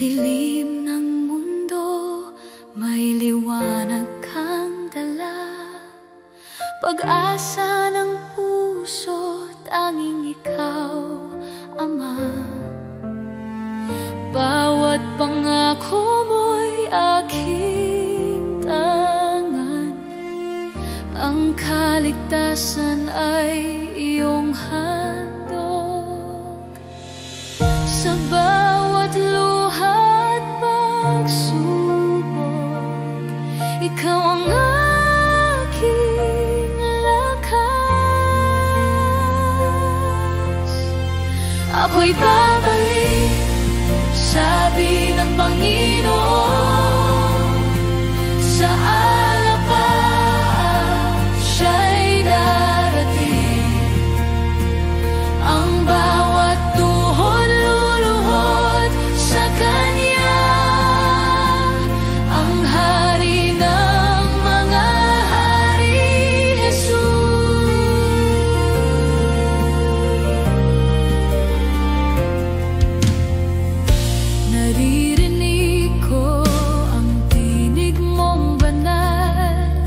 dilim ng mundo, may liwanag kang dala. Pag-asa ng puso, tanging ikaw, Ama. Bawat pangako mo'y aking tangan. Ang kaligtasan ay iyong handog. Sa bawat luha at pagsubok, ikaw ang aking lakas. Ako'y babalik, sabi ng Panginoon, sa alapap siya'y darating. Ang bawat tuhod luluhod sa Kanya, ang Hari ng mga hari, Jesus. Naririnig ko ang tinig mong banal,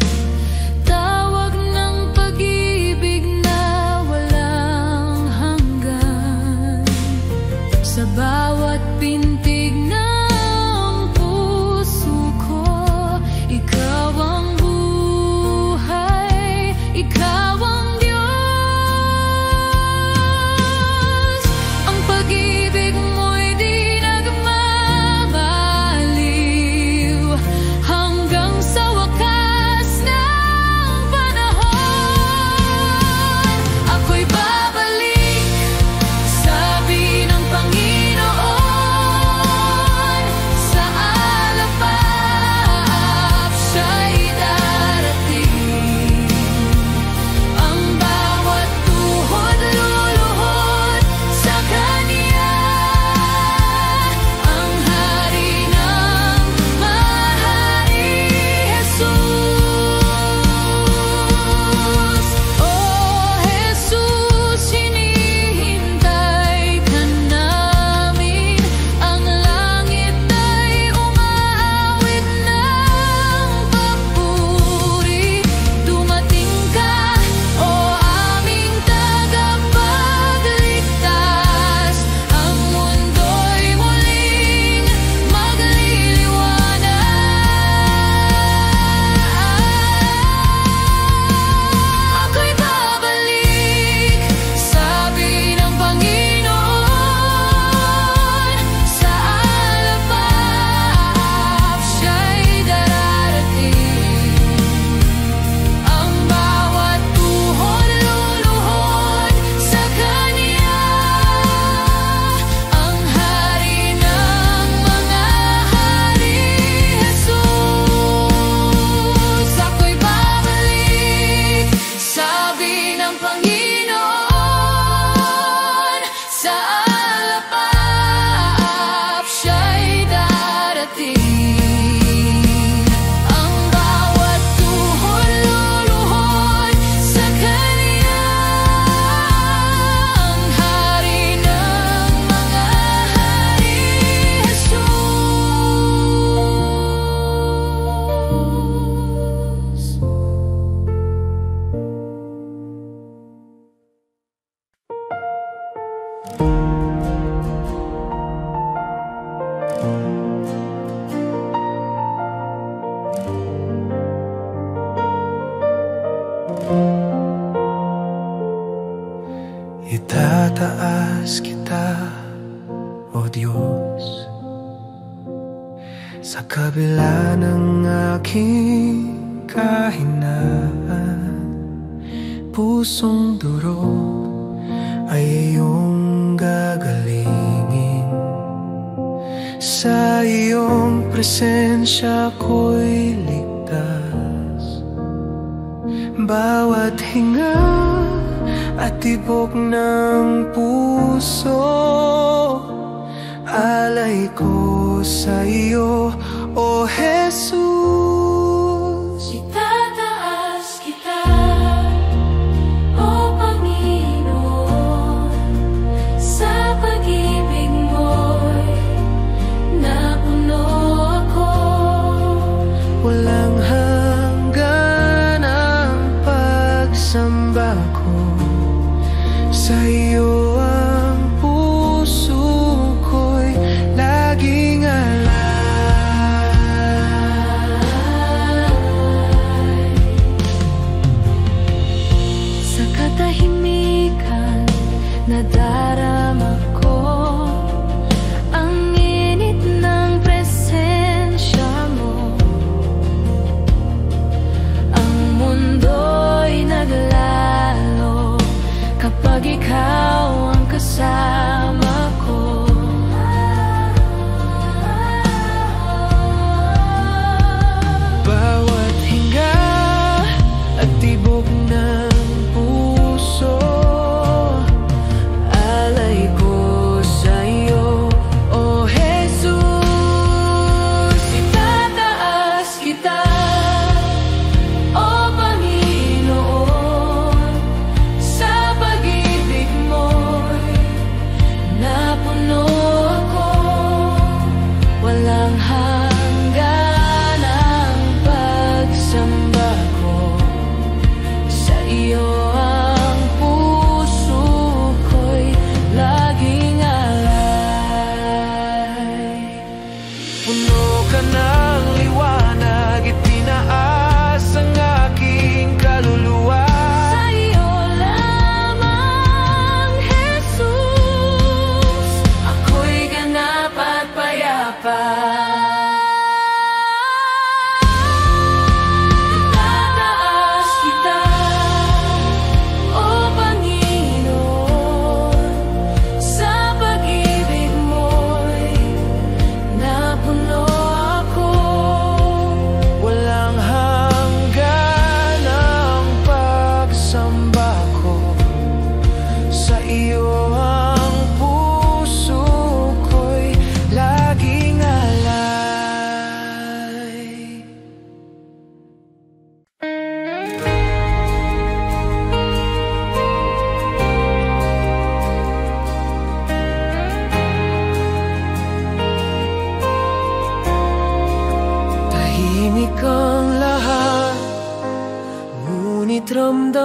tawag ng pag-ibig na walang hanggan. Sa bawat pintig ng puso ko, ikaw ang buhay, ikaw ang Diyos. Ang pag-ibig mo'y di nagmamaliw hanggang sa wakas ng panahon. Ako'y babalik, sabi ng Panginoon, sa alapap siya'y darating. Ang bawat tuhod luluhod sa Kanya, ang Hari ng mahari, Jesus. Oh Jesus, hinihintay ka namin. Ang langit ay umaawit ng papuri. Dumating ka, o aming tagapagligtas. Ang mundo'y muling magliliwanag. Ako'y babalik, sabi ng Panginoon, sa alapap siya'y darating. Ang bawat tuhod luluhod sa Kanya, ang Hari ng mga hari, Jesus. Ako'y babalik, sabi ng Panginoon, sa alapap siya'y darating. Ang bawat tuhod luluhod sa Kanya, ang Hari ng mga hari, Jesus. Itataas kita, O Diyos, sa kabila ng aking kahinaan. Pusong durog ay iyong gagalingin. Sa iyong presensya ko'y ligtas. Bawat hinga at tibok ng puso, alay ko sa iyo, O Jesus. Itataas kita, O Panginoon, sa pag-ibig mo'y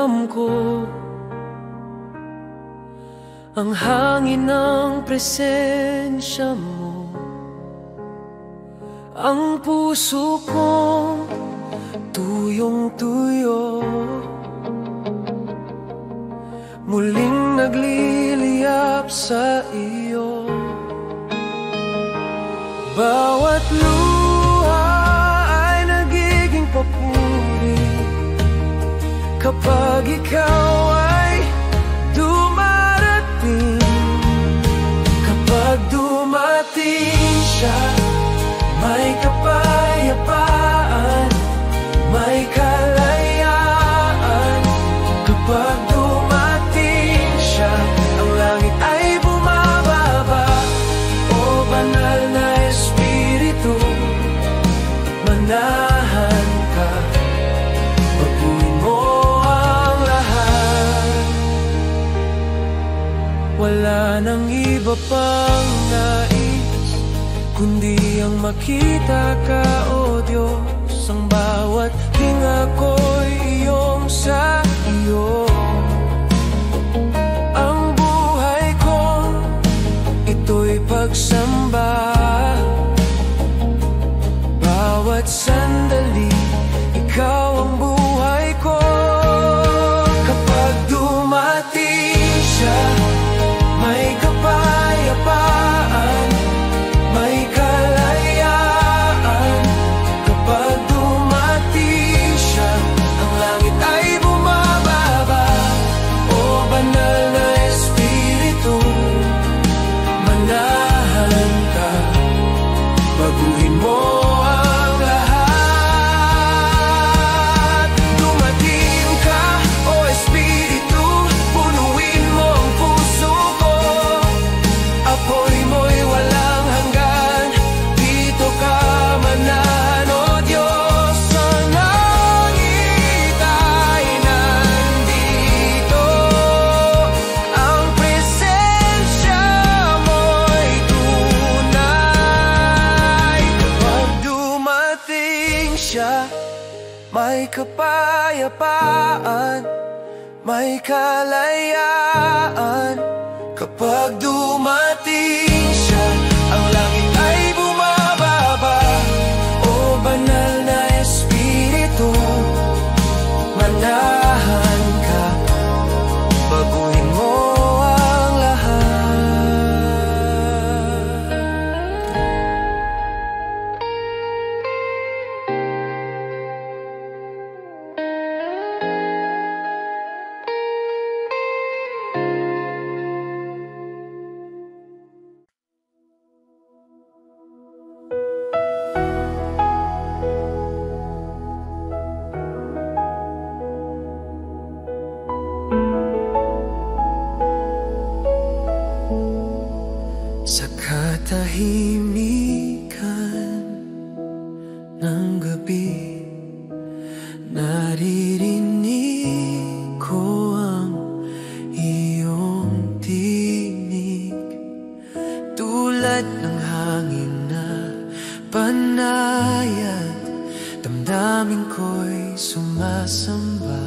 Ramdam ko ang hangin ng presensya mo. Ang puso kong tuyong-tuyo, muling nagliliyap sa iyo. Bawat luha ay nagiging papuri kapag ikaw ay dumarating. Kapag dumating siya, may kapayapaan, may kalayaan. Kapag dumating siya, ang langit ay bumababa. O banal na Espiritu, manahan ka, baguhin mo ang lahat. Wala nang iba pang nais kundi ang makita ka, O Diyos. Ang bawat hinga ko'y iyong sa iyo. Ang buhay ko, ito'y pagsamba. Bawat sandali, ikaw ang buhay ko. Kapag dumating siya, may kapayapaan, may kalayaan. Kapag dumating siya, ang langit ay bumababa. O banal na Espiritu, manahan ka, baguhin mo ang lahat. Dumating ka, O Espiritu, punuin mo ang puso ko. Apoy mo'y walang hanggan, dito ka manahan, O Diyos. Sa langit ay nandito, ang presensya mo'y tunay. Kapag dumating siya, may kapayapaan, may kalayaan. Kapag dumating siya, ang langit ay bumababa. O banal na Espiritu, manahan ka, baguhin mo ang lahat. Sa katahimikan ng gabi, naririnig ko ang iyong tinig. Tulad ng hangin na panayad, damdamin ko'y sumasamba.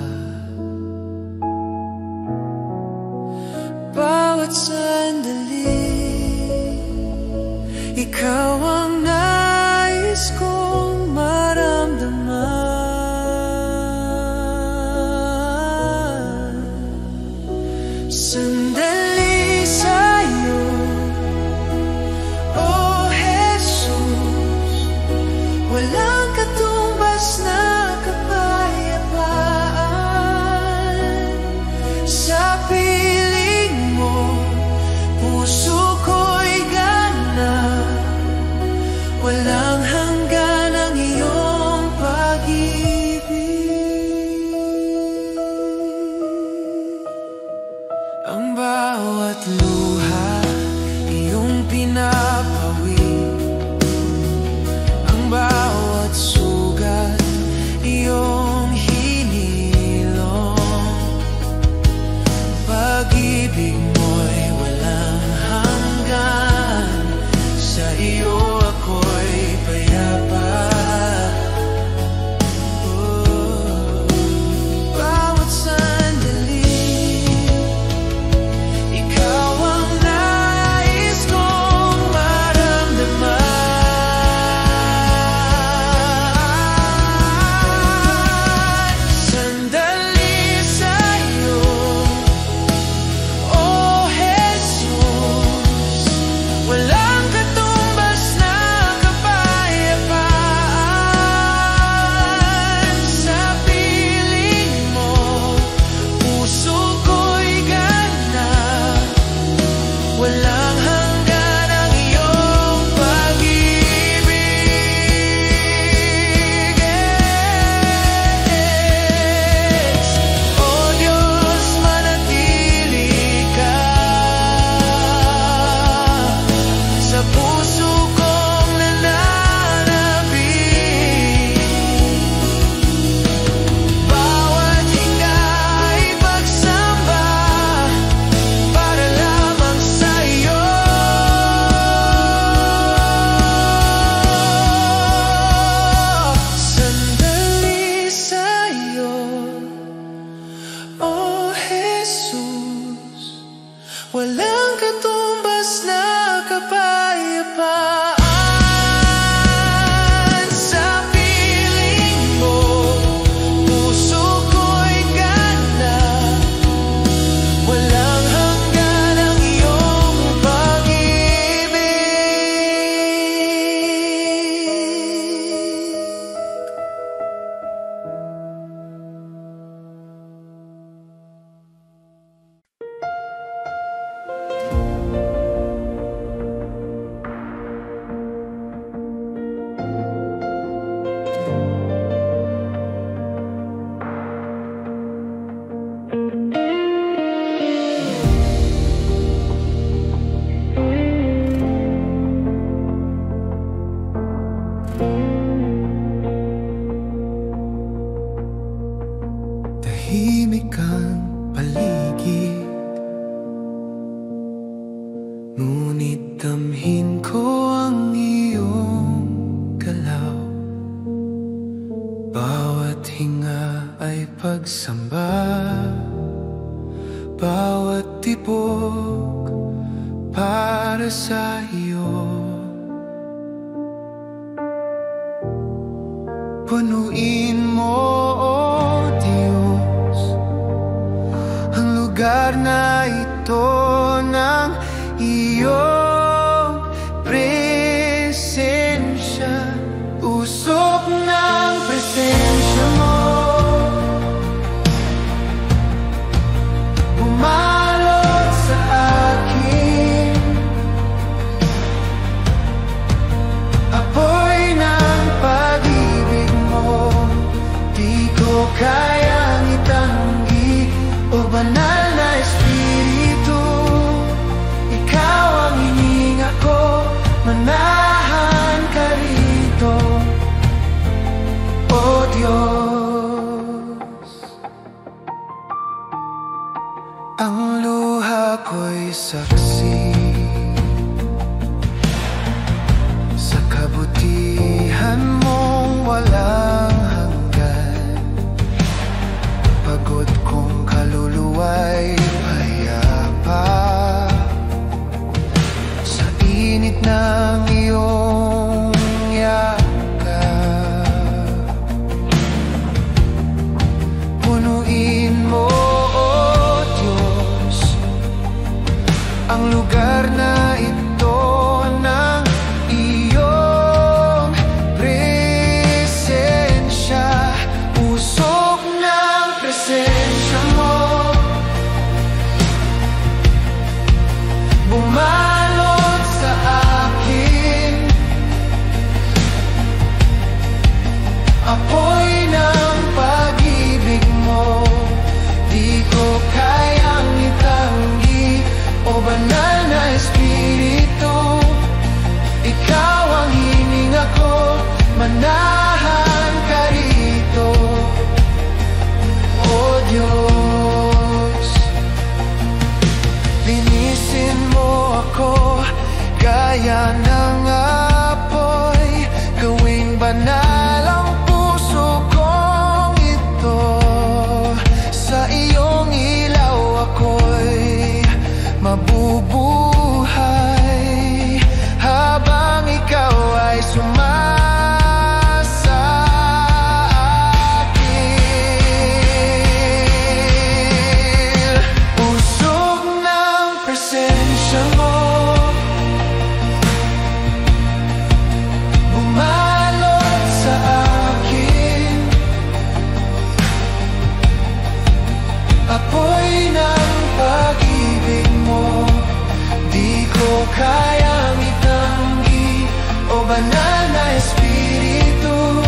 Bawat sandali, ikaw ang nais kong maramdaman. Sandali sa'yo, O Jesus, walang katumbas na kapayapaan. Sa piling mo, puso ko'y gana, puso kong nananabik. Bawat hinga ay pagsamba para lamang sa iyo. Sandali sa iyo, oh Jesus, walang katumbas na kapayapaan sa piling mo. Puso ko'y gana, walang hanggan ang iyong pag-ibig. Tahimik ang paligid, ngunit damhin ko ang iyong galaw. Bawat hinga ay pagsamba, bawat tibok para sa iyo. Punuin mo, oh Diyos, ang lugar na ito ng iyong presensya. Usok ng presensya mo, bumalot sa akin. Apoy ng pag-ibig mo, di ko kayang itanggi. O banal na Espiritu, ikaw ang hininga ko, manahan ka rito, o Diyos. Ang luha ko'y saksi sa kabutihan mong walang hanggan. Pagod kong kaluluwa'y payapa sa init ng iyong yakap. Punuin mo, oh Diyos, ang lugar na ito ng iyong presensya. Usok ng presensya mo, bumalot sa akin. Apoy ng pag-ibig mo, di ko kayang itanggi. O banal na Espiritu, ikaw ang hininga ko, manahan ka rito, o Diyos. Linisin mo ako gaya ng apoy, gawing banal ang puso kong ito. Sa iyong ilaw ako'y mabubuhay, habang ikaw ay sumasa akin. Usok ng presensya mo, bumalot sa akin. Apoy ng pag-ibig mo, di ko kayang itanggi. O banal na Espiritu,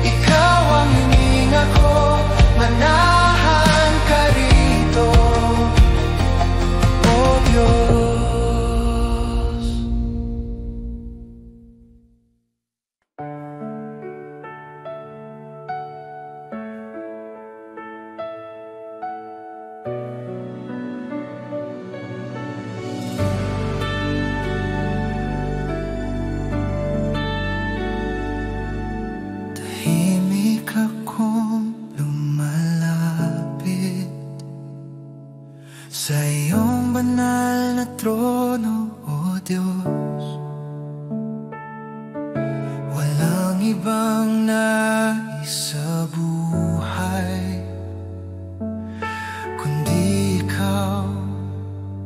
ikaw ang hininga ko, manahan ka rito, o Diyos. banal na trono, O Diyos. Walang ibang nais sa buhay kundi Ikaw,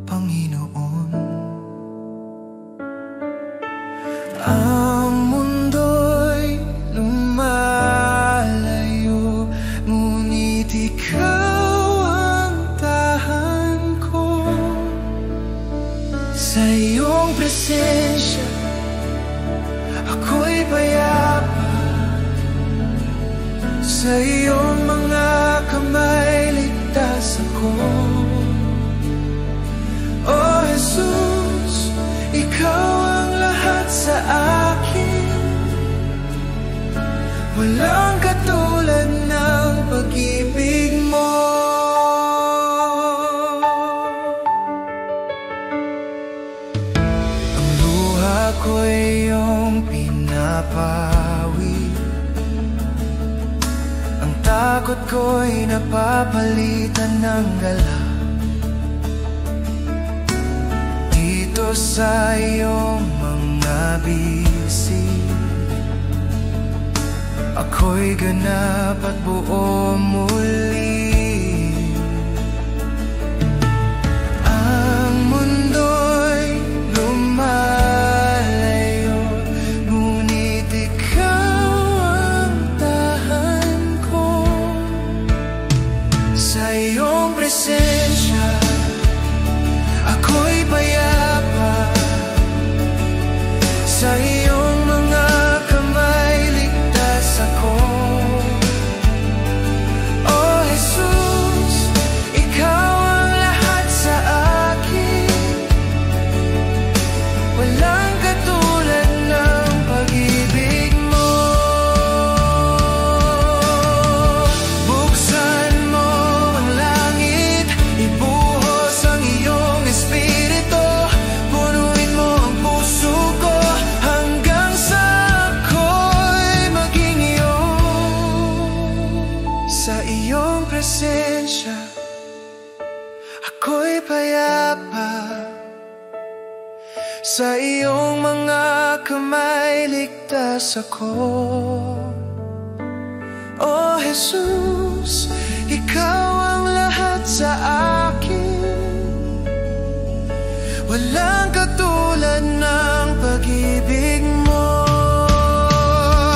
Panginoon. Ang mundo'y lumalayo, ngunit Ikaw ang tahan ko. Sa iyong presensya ako'y payapa, sa iyong mga kamay ligtas ako. O Jesus, Ikaw ang lahat sa akin. Walang katulad ng pag-ibig mo. Ang luha ko'y iyong pinapawi, ang takot ko'y napapalitan ng gala. Dito sa iyong mga bisig ako'y ganap at buo muli. Ang mundo'y lumalayo, ngunit Ikaw ang tahan ko. Sa iyong presensya ako'y payapa, sa iyong mga kamay ligtas ako. O Jesus, Ikaw ang lahat sa akin. Walang katulad ng pag-ibig mo. Buksan mo ang langit, ibuhos ang iyong espiritu, punuin mo ang puso ko hanggang sa ako'y maging iyo. Sa iyong presensya ako'y payapa, sa iyong mga kamay ligtas ako. O Jesus, Ikaw ang lahat sa akin. Walang katulad ng pag-ibig mo.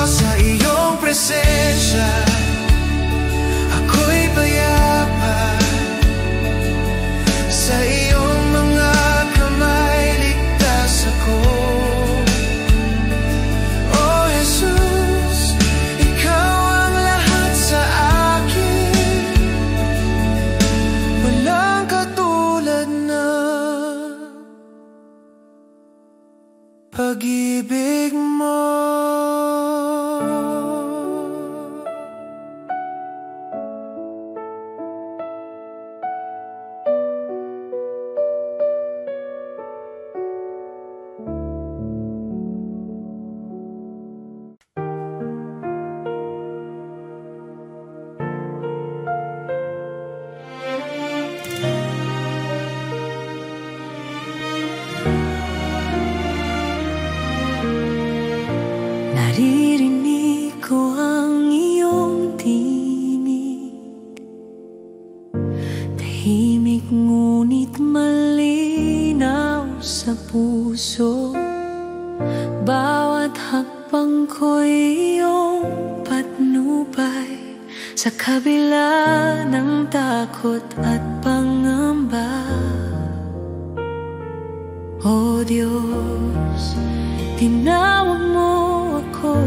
Sa iyong presensya ako'y payapa, sa iyong mga kamay ligtas ako. O Jesus, Ikaw ang lahat sa akin. Walang katulad ng pag-ibig mo. Naririnig ko ang iyong tinig, tahimik ngunit malinaw sa puso. Bawat hakbang ko'y iyong patnubay, sa kabila ng takot at pangamba. O Diyos, tinawag mo ako,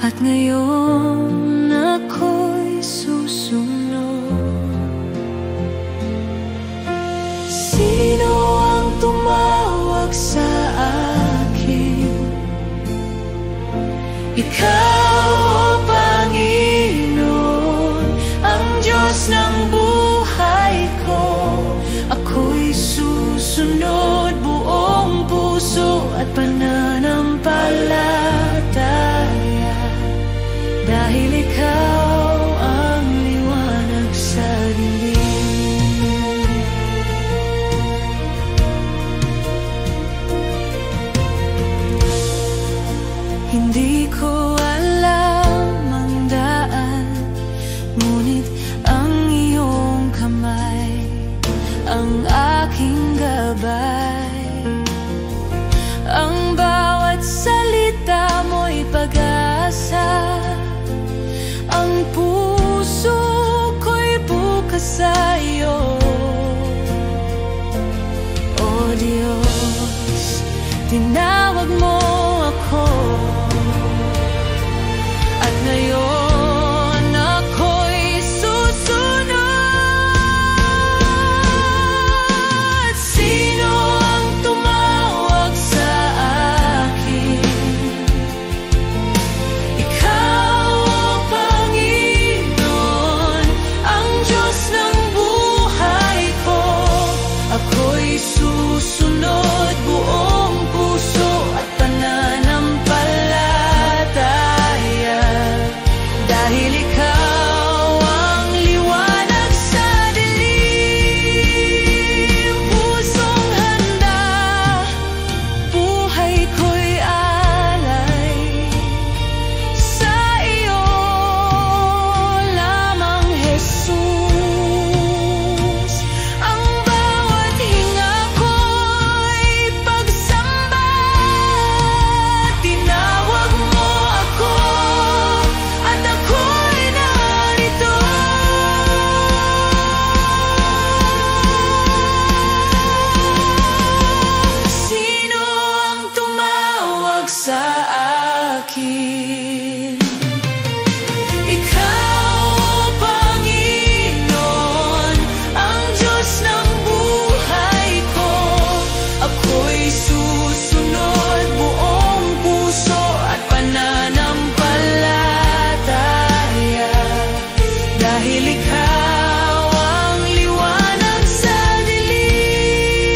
at ngayon ako'y susunod. Sino ang tumawag sa akin? Ikaw, O Panginoon, ang Diyos ng buhay ko. Ako'y susunod buong puso at pananampalataya, dahil Ikaw ang liwanag sa dilim. Di ko alam ang daan, ngunit ang iyong kamay ang aking gabay. Ang bawat salita mo'y pag-asa, ang puso ko'y bukas sa'yo. O Diyos, tinawag mo ako, at ngayon ako'y susunod. Sino ang tumawag sa akin? Ikaw, Panginoon, ang Diyos ng buhay ko. Ako'y susunod buong puso at pananampalataya, dahil ikaw ang liwanag sa dilim. Pusong handa, buhay ko'y alay sa iyo lamang, Jesus. Ang bawat hinga ko'y pagsamba, tinawag mo ako at ako'y narito. Sino ang tumawag sa akin? Ikaw, Panginoon, ang Diyos ng buhay ko. Ako'y susunod buong puso at pananampalataya, dahil ikaw ang liwanag sa dilim.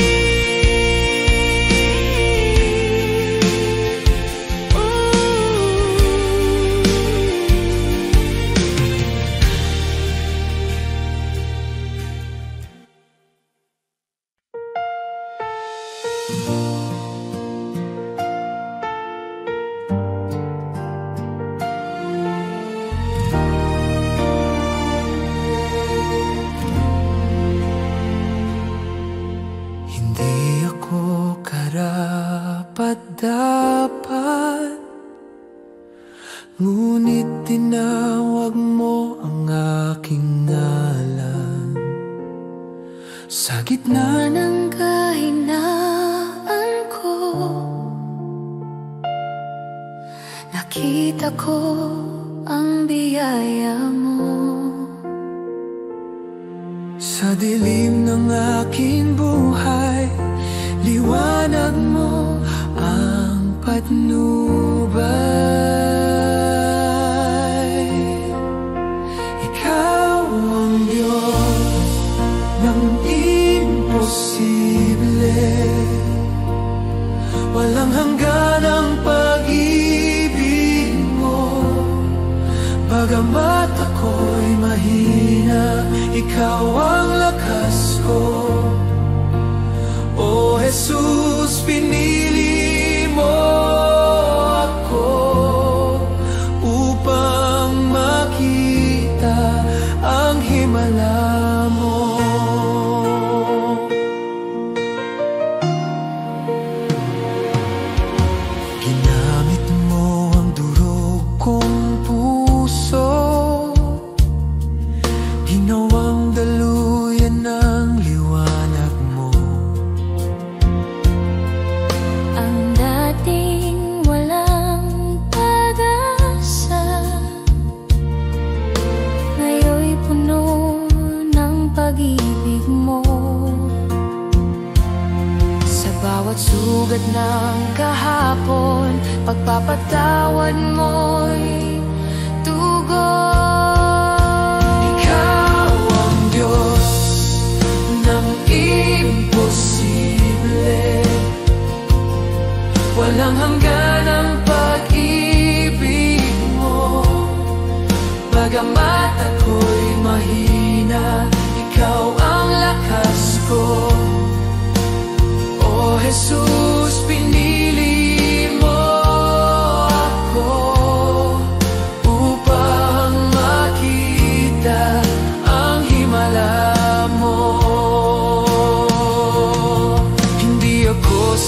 Hindi ako karapat-dapat, ngunit tinawag mo ang aking ngalan. Sa gitna Ng kahinaan ko, nakita ko ang biyaya mo. sa dilim ng aking buhay, liwanag mo ang patnubay. Ikaw ang Diyos ng imposible, walang hanggan ang pag-ibig mo. Bagamat ako'y mahina, ikaw ang lakas ko. O Jesus, pinili mo ako upang makita ang himala mo. Ginamit mo ang durog kong puso, ginawang daluyan ng liwanag mo. Ang dating walang pag-asa, ngayon'y puno ng pag-ibig mo. Sa bawat sugat ng kahapon, pagpapatawad mo'y tugon. Ikaw ang Diyos ng imposible, walang hanggan ang pag-ibig mo. Bagamat ako'y mahina, ikaw ang lakas ko. O Jesus, pinili mo ako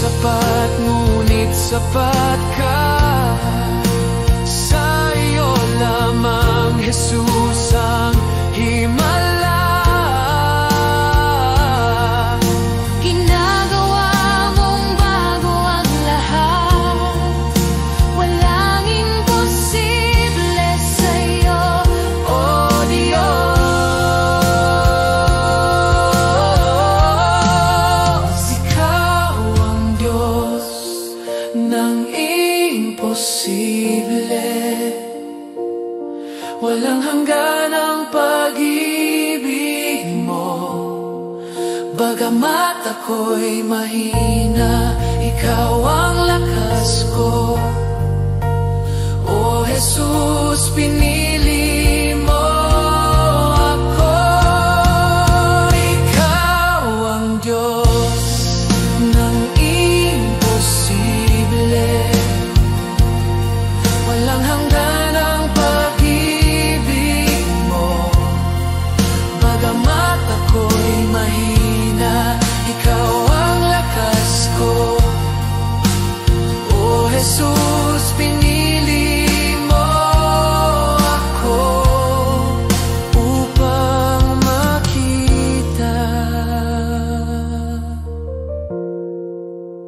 sapat, ngunit sapat ka. Sa iyo lamang, Jesus, ang himala. Ginagawa mong bago ang lahat, walang imposible sa'yo, O Diyos, Ikaw ang Diyos ng imposible. Walang hanggan ang pag-ibig mo. Bagamat ako'y mahina, Ikaw ang lakas ko. O Jesus, pinili mo ako. Ikaw ang Diyos ng imposible. Walang hanggan ang pag-ibig mo. Bagamat ako'y mahina, Ikaw ang lakas ko. O Jesus, pinili mo ako upang makita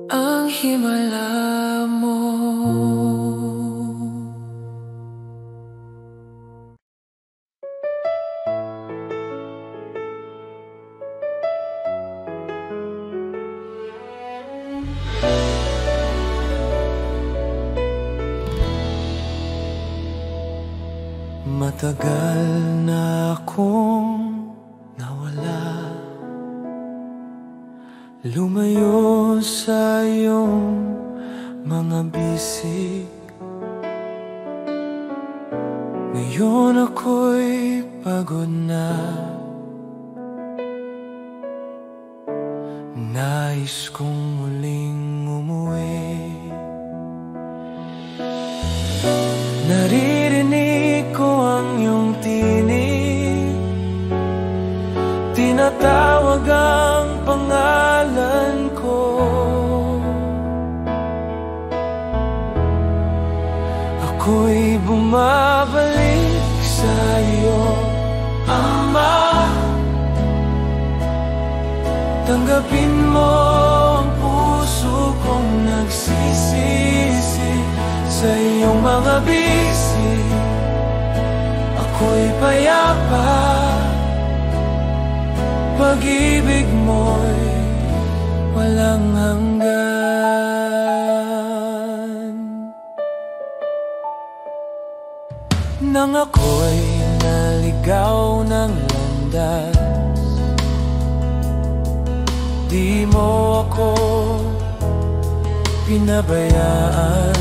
ang himala mo. Matagal na akong nawala, lumayo sa iyong mga bisig. Ngayon ako'y pagod na, nais kong muling umuwi. Naririnig ko ang iyong tinig, tinatawag ang pangalan ko. Ako'y bumabalik sa iyo, Ama. Tanggapin mo ang puso kong nagsisisi sa iyong mga bisig. Ako'y payapa, pag-ibig mo'y walang hanggan. Nang ako'y naligaw ng landas, di mo ako pinabayaan.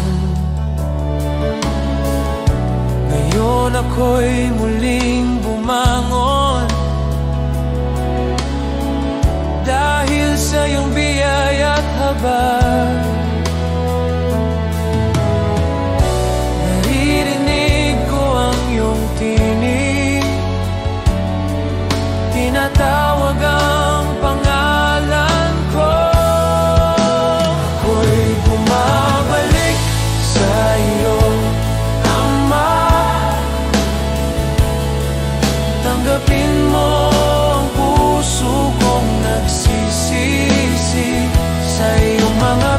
Ngayon ako'y muling bumangon dahil sa iyong biyaya at habag. Naririnig ko ang iyong tinig, tinatawag ang pangalan ko. Ako'y bumabalik sa iyo, Ama. Tanggapin mo ang puso kong nagsisisi sa iyong mga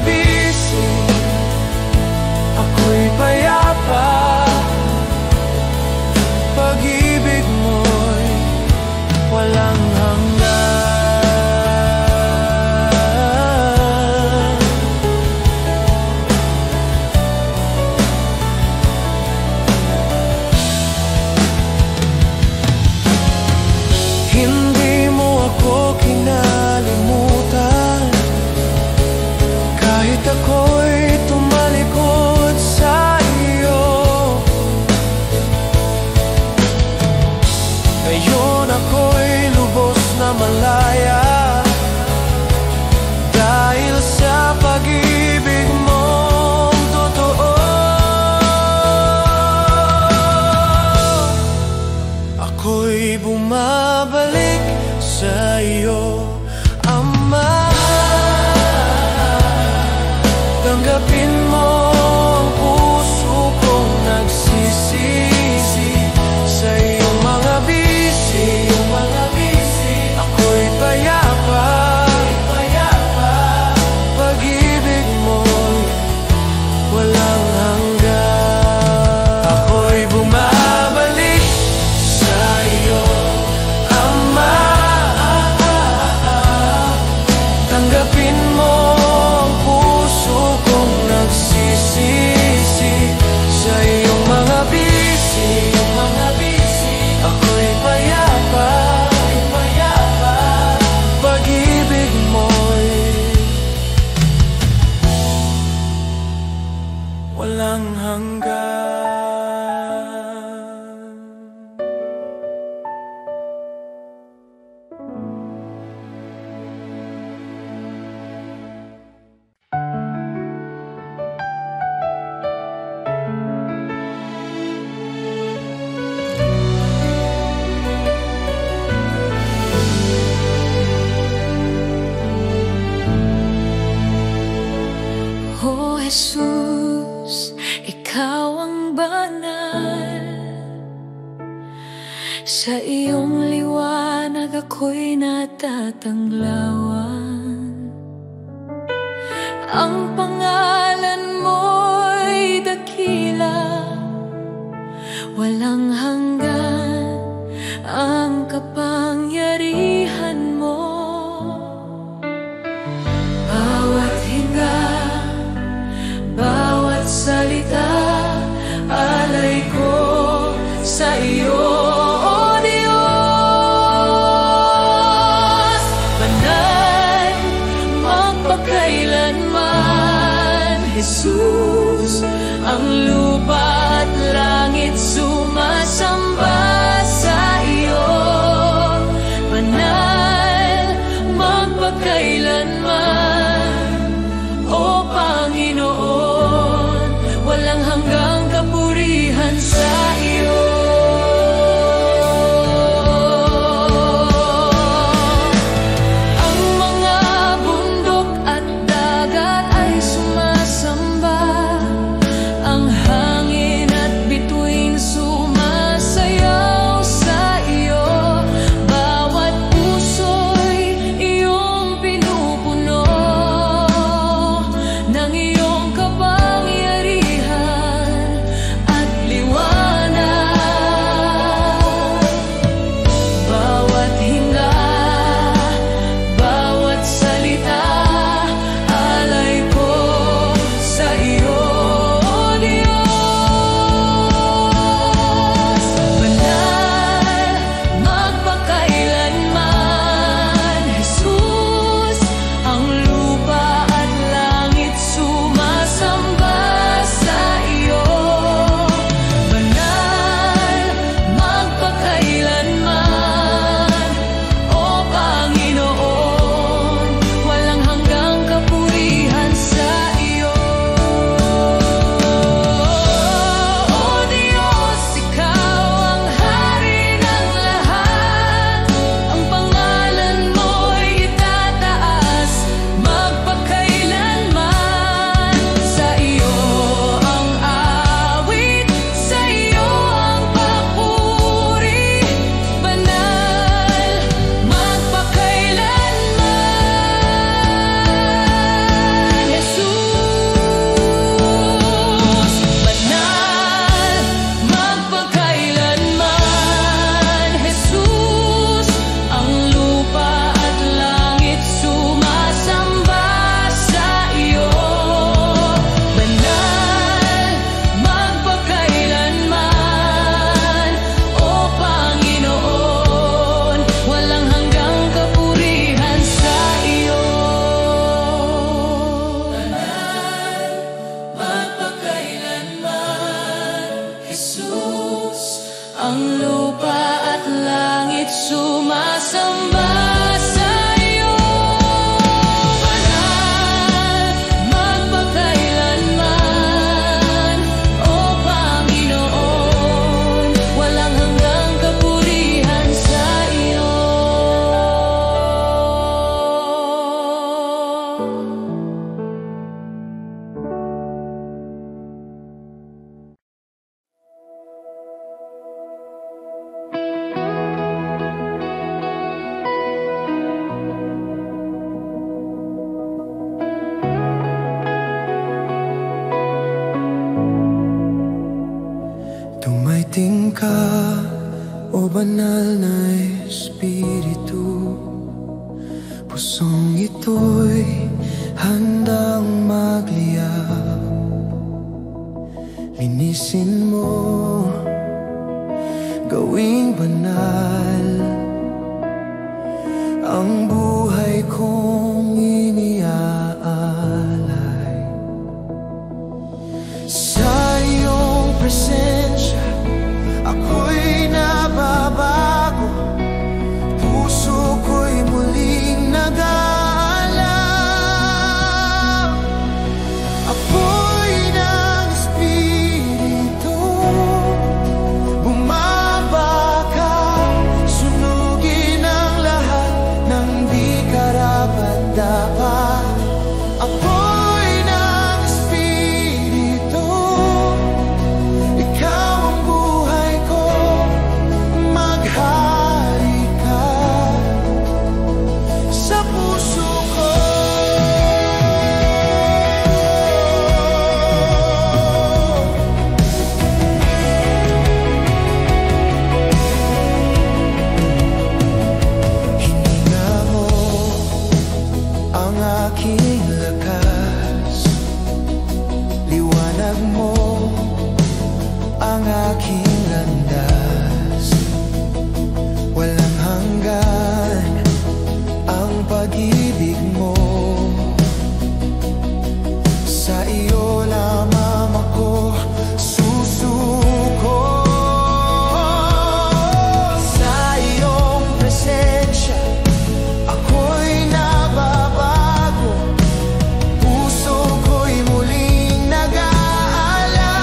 Tanggapin mo ang puso kong nagsisisi sa iyong mga bisi, ako'y payapa. Pag-ibig mo'y walang hanggan. Ako'y bumabalik sa iyo, Ama. Tanggapin mo ang puso kong nagsisisi sa iyong mga bisi, ako'y payapa. Pag-ibig mo'y walang hanggan. O Jesus, ikaw ang banal. Sa iyong liwanag ako'y natatanglawan. Ang pangalan mo'y dakila, walang hanggan ang kapangyarihan mo. Bawat hinga, bawat salita, alay ko sa iyo, O Diyos. Banal, magpakailanman, Jesus. Ang lupa at langit sumasamba sa iyo. Banal, magpakailanman, O Panginoon, walang hanggang kapurihan sa iyo. Ang mga bundok at dagat ay sumasamba, ang hangin at bituin sumasayaw sa iyo. Bawat puso'y iyong pinupuno ng iyong kapangyarihan at liwanag. Bawat hinga, bawat salita, alay ko sa iyo, O Diyos. Banal, magpakailanman, Jesus. Ang lupa at langit sumasamba sa iyo. Banal, magpakailanman, O Panginoon, walang hanggang kapurihan sa iyo. O Diyos, ikaw ang hari ng lahat. Ang pangalan mo'y itataas magpakailanman. Sa iyo ang awit, sa iyo ang papuri. Banal, magpakailanman, Jesus. Banal, magpakailanman, Jesus. Ang lupa at langit sumasamba sa iyo. Banal, magpakailanman, O Panginoon, walang hanggang kapurihan sa iyo. Banal, magpakailanman, Jesus. Ang lupa at langit sumasamba sa iyo. Banal, magpakailanman, O Panginoon, walang hanggang kapurihan sa iyo. ka o banal na espiritu, pusong ito'y handang magliyab. Linisin mo, gawing banal ang buhay kong iniaalay. Sa iyong presensya ako'y nababago, puso ko'y muling nag-aalam. Apoy ng Espiritu, bumabagak, sunugin ang lahat ng di karapat-dapat. Apoy ng Espiritu, ikaw ang buhay ko, maghari ka sa puso ko. Hininga mo ang aking lakas, liwanag mo ang aking landas. Walang hanggan ang pag-ibig mo, sa iyo lamang ako susuko. Sa iyong presensya ako'y nababago, puso ko'y muling nag-aalam.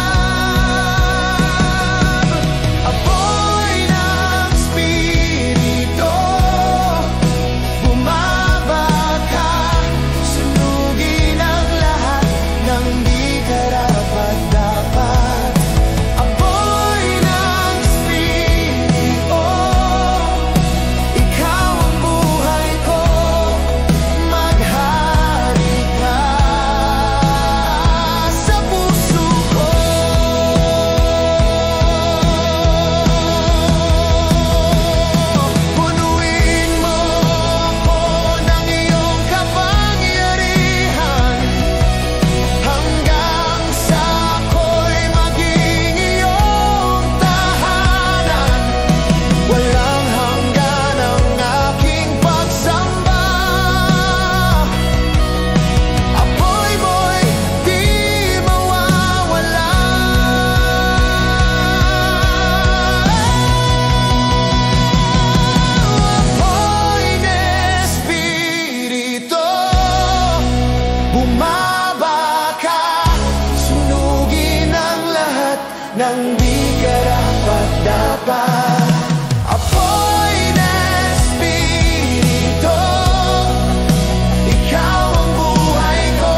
Apoy ng Espiritu, bumabagak, sunugin ang lahat ng di karapat-dapat. Apoy ng Espiritu, ikaw ang buhay ko, maghari ka sa puso ko. Punuin mo ako ng iyong kapangyarihan, hanggang sa ako'y maging iyong tahanan. Walang hanggan ang aking pagsamba, apoy mo'y di mawawala. Apoy ng Espiritu, bumabagak, sunugin ang lahat ng di karapat-dapat. Apoy ng Espiritu, ikaw ang buhay ko,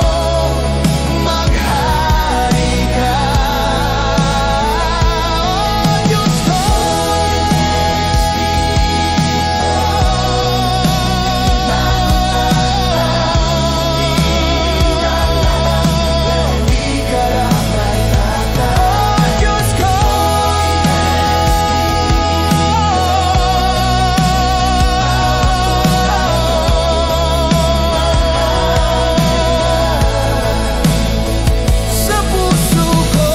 maghari ka. Oh Diyos ko, di karapat-dapat. Oh Diyos ko, sa puso ko.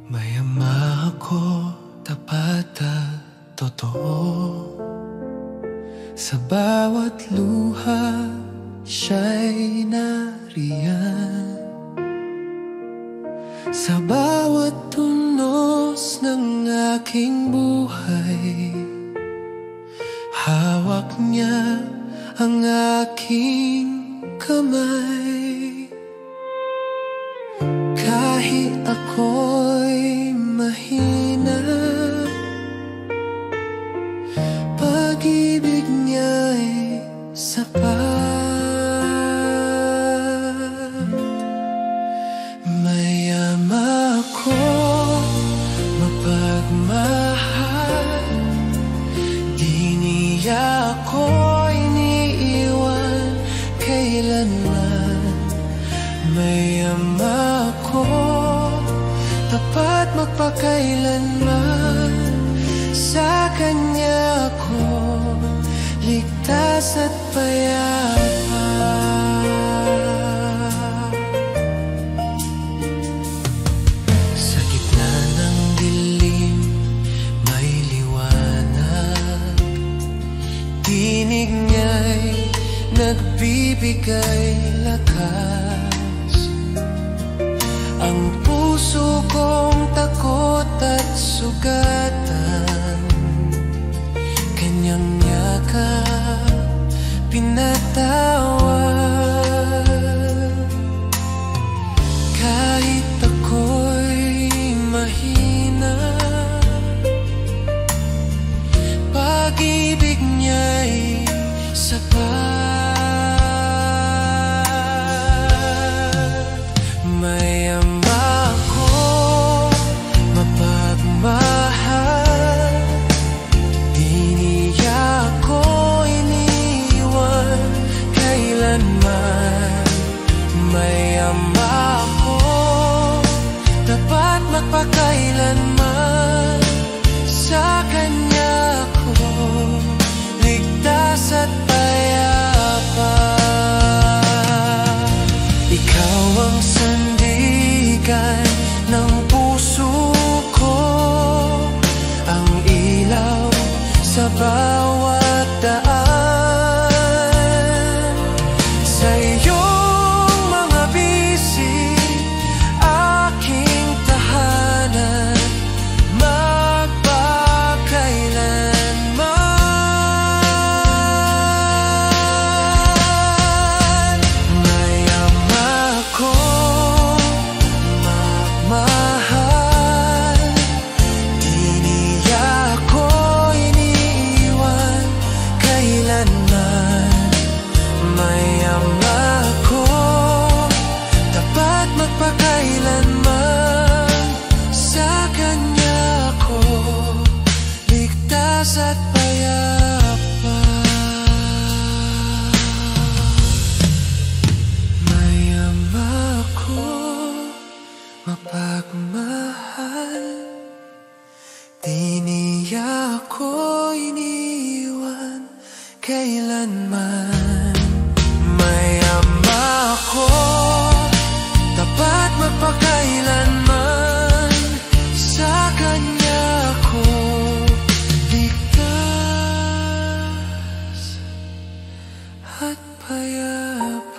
May ama ako, tapat at totoo. Sa bawat luha siya'y nariyan, sa bawat tunos ng aking buhay. Hawak niya ang aking kamay. Kahit ako'y mahina, pag-ibig niya'y sapat. ligtas at payapa. Sa gitna ng dilim may liwanag, tinig niya'y nagbibigay lakas. Ang puso kong takot at sugatan, kanyang yakap pinatawad. Kahit ako'y mahina, pag-ibig niya'y sapat. May ama ko mapagmahal, di niya ako iniwan kailanman. May ama ko dapat magpakailanman, sa kanya ko ligtas at payapa. Ikaw ang sandigan ng puso ko, ang ilaw sa bawat daan. Sa iyong mga bisig, aking tahanan, magpakailanman. May ama ko magmahal, di niya ako iniwan kailanman. May ama ko dapat magpakailanman, sa kanya ko ligtas at payapa. May ama ko mapagmahal, di niya ako iniwan kailanman. May ama ko dapat magpakailanman, sa kanya ko ligtas at payapa.